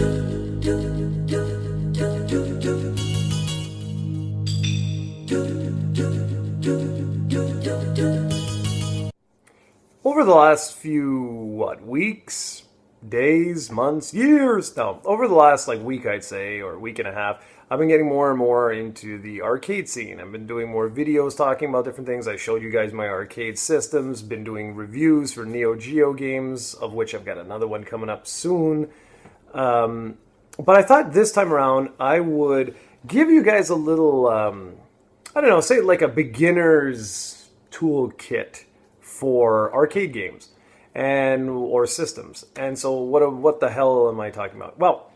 Over the last few, weeks, days, months, years, no, over the last week, I'd say, or week and a half, I've been getting more and more into the arcade scene. I've been doing more videos talking about different things. I showed you guys my arcade systems, been doing reviews for Neo Geo games, of which I've got another one coming up soon. But I thought this time around I would give you guys a little, I don't know, say like a beginner's toolkit for arcade games or systems. And so what the hell am I talking about? Well,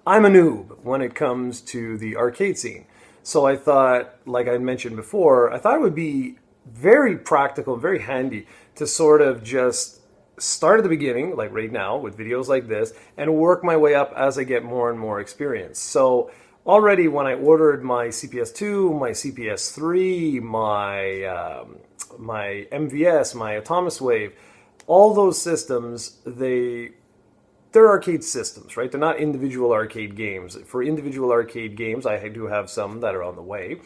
I'm a noob when it comes to the arcade scene. So I thought, like I mentioned before, I thought it would be very practical, very handy to sort of just start at the beginning, like right now, with videos like this, and work my way up as I get more and more experience. So already when I ordered my CPS2, my CPS3, my MVS, my Atomus Wave, all those systems, they're arcade systems, right? They're not individual arcade games. For individual arcade games, I do have some that are on the way,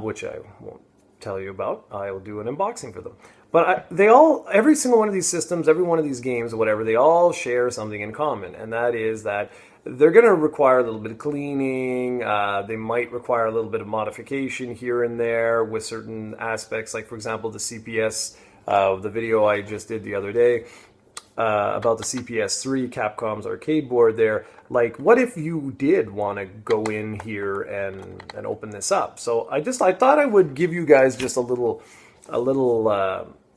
which I won't tell you about. I'll do an unboxing for them. But every single one of these systems, every one of these games, or whatever, they all share something in common, and that is that they're going to require a little bit of cleaning. They might require a little bit of modification here and there with certain aspects, like, for example, the CPS, the video I just did the other day about the CPS3, Capcom's arcade board there. Like, what if you did want to go in here and open this up? So I thought I would give you guys just a little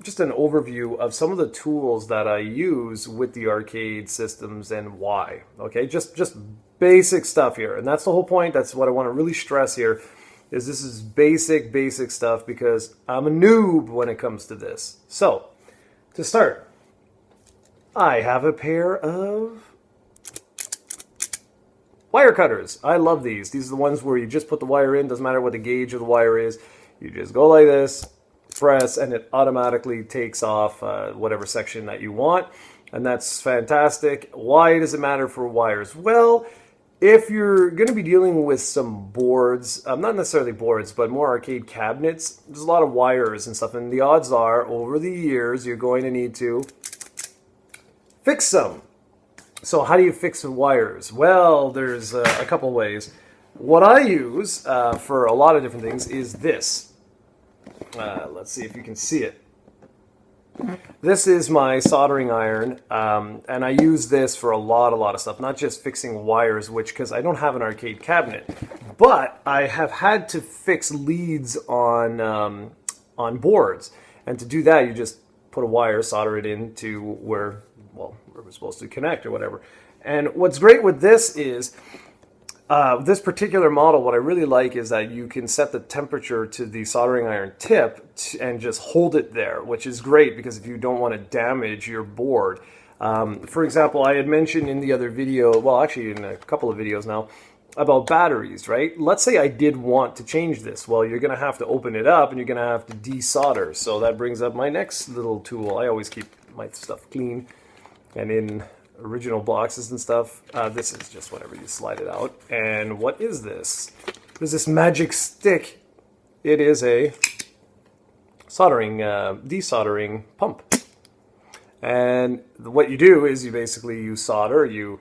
just an overview of some of the tools that I use with the arcade systems and why. Okay, just basic stuff here, and that's the whole point. That's what I want to really stress here. This is basic stuff because I'm a noob when it comes to this. So to start, I have a pair of wire cutters. I love these. These are the ones where you just put the wire in. Doesn't matter what the gauge of the wire is. You just go like this, press, and it automatically takes off whatever section that you want. And that's fantastic. Why does it matter for wires? Well, if you're going to be dealing with some boards, not necessarily boards, but more arcade cabinets, there's a lot of wires and stuff. And the odds are, over the years, you're going to need to fix some. So how do you fix the wires? Well, there's a couple ways. What I use for a lot of different things is this. Let's see if you can see it. This is my soldering iron, and I use this for a lot of stuff, not just fixing wires, because I don't have an arcade cabinet, but I have had to fix leads on boards, and to do that, you just put a wire, solder it into where we're supposed to connect or whatever. And what's great with this is this particular model, what I really like is that you can set the temperature to the soldering iron tip and just hold it there, which is great because if you don't want to damage your board. For example, I had mentioned in the other video, well, actually in a couple of videos now, about batteries, right? Let's say I did want to change this. Well, you're going to have to open it up and you're going to have to desolder. So that brings up my next little tool. I always keep my stuff clean and in original boxes and stuff. This is just whatever, you slide it out. And what is this? There's this magic stick. It is a soldering, desoldering pump. And what you do is you solder, you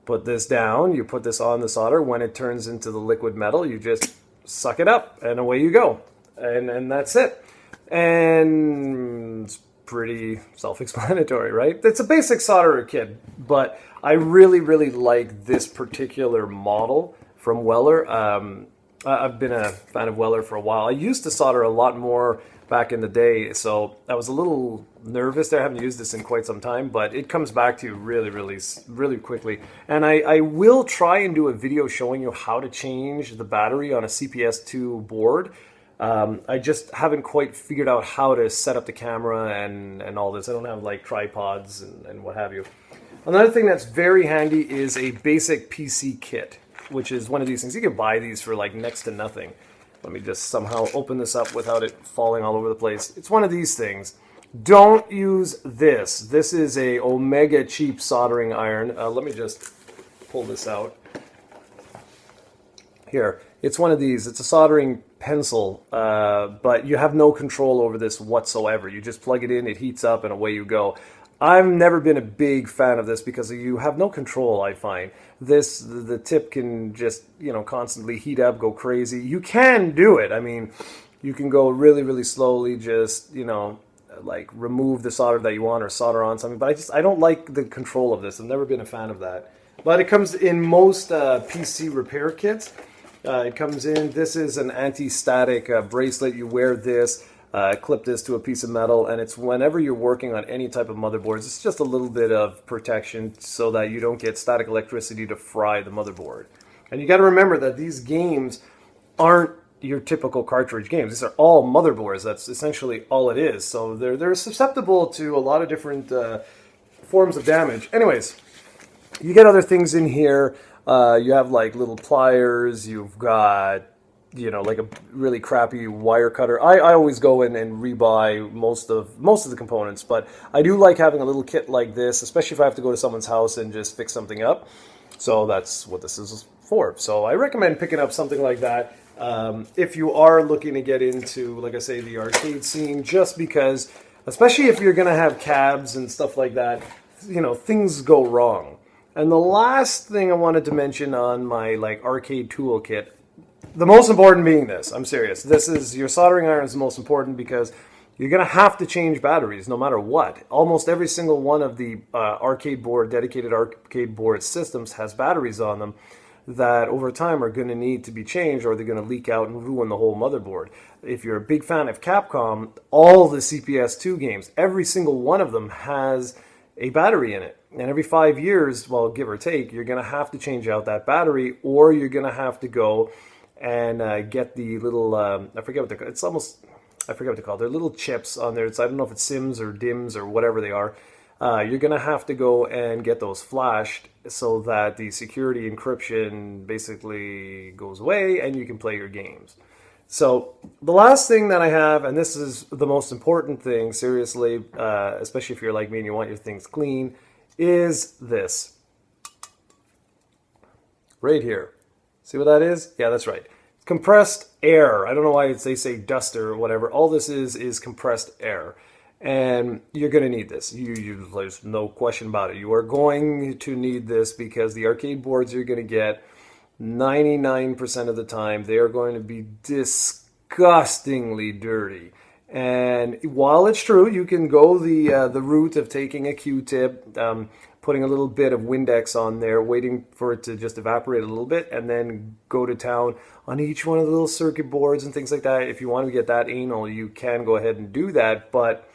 put this down, you put this on the solder. When it turns into the liquid metal, you just suck it up and away you go. And that's it. And it's pretty self-explanatory, right? It's a basic solderer kit, but I really like this particular model from Weller. I've been a fan of Weller for a while. I used to solder a lot more back in the day, so I was a little nervous there. I haven't used this in quite some time, but it comes back to you really quickly. And I will try and do a video showing you how to change the battery on a CPS2 board. I just haven't quite figured out how to set up the camera and all this. I don't have like tripods and what have you. Another thing that's very handy is a basic PC kit, which is one of these things. You can buy these for like next to nothing. Let me just somehow open this up without it falling all over the place. It's one of these things. Don't use this. This is a Omega cheap soldering iron. Let me just pull this out. Here, it's one of these. It's a soldering pencil, but you have no control over this whatsoever. You just plug it in, it heats up, and away you go. I've never been a big fan of this because you have no control, I find. The tip can just, constantly heat up, go crazy. You can do it. I mean, you can go really, really slowly, just, like remove the solder that you want or solder on something. But I don't like the control of this. I've never been a fan of that. But it comes in most PC repair kits. It comes in, this is an anti-static bracelet. You wear this, clip this to a piece of metal, and it's whenever you're working on any type of motherboards, it's just a little bit of protection so that you don't get static electricity to fry the motherboard. And you got to remember that these games aren't your typical cartridge games. These are all motherboards. That's essentially all it is. So they're susceptible to a lot of different forms of damage. Anyways, you get other things in here. You have like little pliers. You've got, like a really crappy wire cutter. I always go in and rebuy most of the components, but I do like having a little kit like this, especially if I have to go to someone's house and just fix something up. So that's what this is for. So I recommend picking up something like that if you are looking to get into, like I say, the arcade scene, just because, especially if you're going to have cabs and stuff like that, things go wrong. And the last thing I wanted to mention on my arcade toolkit, the most important being this, I'm serious. This is your soldering iron is the most important because you're going to have to change batteries no matter what. Almost every single one of the dedicated arcade board systems has batteries on them that over time are going to need to be changed, or they're going to leak out and ruin the whole motherboard. If you're a big fan of Capcom, all the CPS2 games, every single one of them has a battery in it. And every 5 years, well, give or take, you're going to have to change out that battery, or you're going to have to go and get the little, I forget what they're called. I forget what they're called. They're little chips on there. I don't know if it's Sims or DIMMs or whatever they are. You're going to have to go and get those flashed so that the security encryption basically goes away and you can play your games. So the last thing that I have, and this is the most important thing, seriously, especially if you're like me and you want your things clean, is this. Right here. See what that is? Yeah, that's right. Compressed air. I don't know why they say duster or whatever. All this is compressed air. And you're going to need this. There's no question about it. You are going to need this because the arcade boards you're going to get, 99% of the time, they are going to be disgustingly dirty. And while it's true, you can go the route of taking a Q-tip, putting a little bit of Windex on there, waiting for it to just evaporate a little bit, and then go to town on each one of the little circuit boards and things like that. If you want to get that anal, you can go ahead and do that, but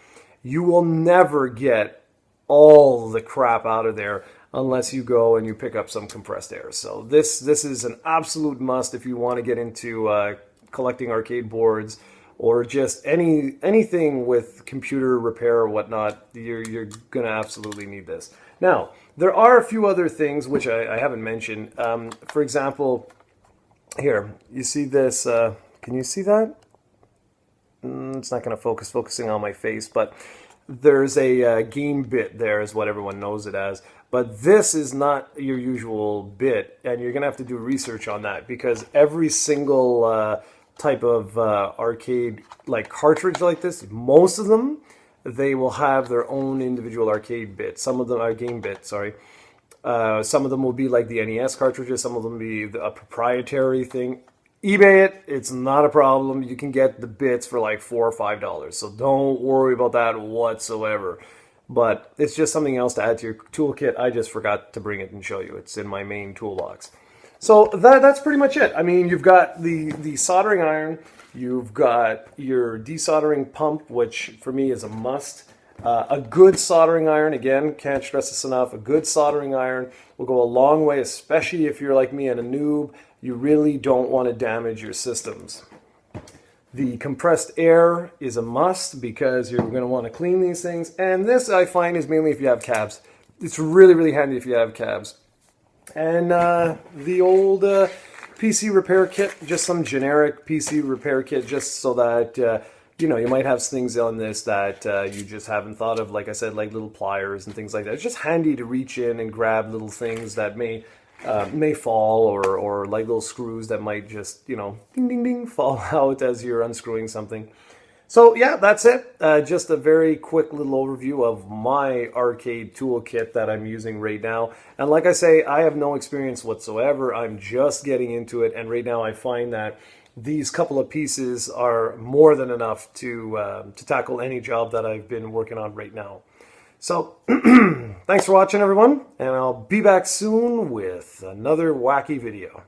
you will never get all the crap out of there unless you go and you pick up some compressed air. So this is an absolute must if you want to get into collecting arcade boards or just anything with computer repair or whatnot. You're going to absolutely need this. Now, there are a few other things which I haven't mentioned. For example, here, you see this, can you see that? It's not going to focusing on my face, but there's a game bit there is what everyone knows it as. But this is not your usual bit, and you're going to have to do research on that because every single type of arcade cartridge like this, most of them, they will have their own individual arcade bit. Some of them are game bits, sorry. Some of them will be like the NES cartridges. Some of them will be a proprietary thing. eBay it, it's not a problem. You can get the bits for like $4 or $5. So don't worry about that whatsoever. But it's just something else to add to your toolkit. I just forgot to bring it and show you. It's in my main toolbox. So that's pretty much it. I mean, you've got the soldering iron. You've got your desoldering pump, which for me is a must. A good soldering iron, again, can't stress this enough, a good soldering iron will go a long way, especially if you're like me and a noob. You really don't want to damage your systems. The compressed air is a must because you're going to want to clean these things. And this, I find, is mainly if you have cabs. It's really, really handy if you have cabs. And the old PC repair kit, just some generic PC repair kit, just so that you know, you might have things on this that you just haven't thought of, like I said, like little pliers and things like that. It's just handy to reach in and grab little things that may fall, or like little screws that might just, you know, ding, ding, ding, fall out as you're unscrewing something. So yeah, that's it. Just a very quick little overview of my arcade toolkit that I'm using right now. And like I say, I have no experience whatsoever. I'm just getting into it, and right now I find that these couple of pieces are more than enough to tackle any job that I've been working on right now. So thanks for watching, everyone, and I'll be back soon with another wacky video.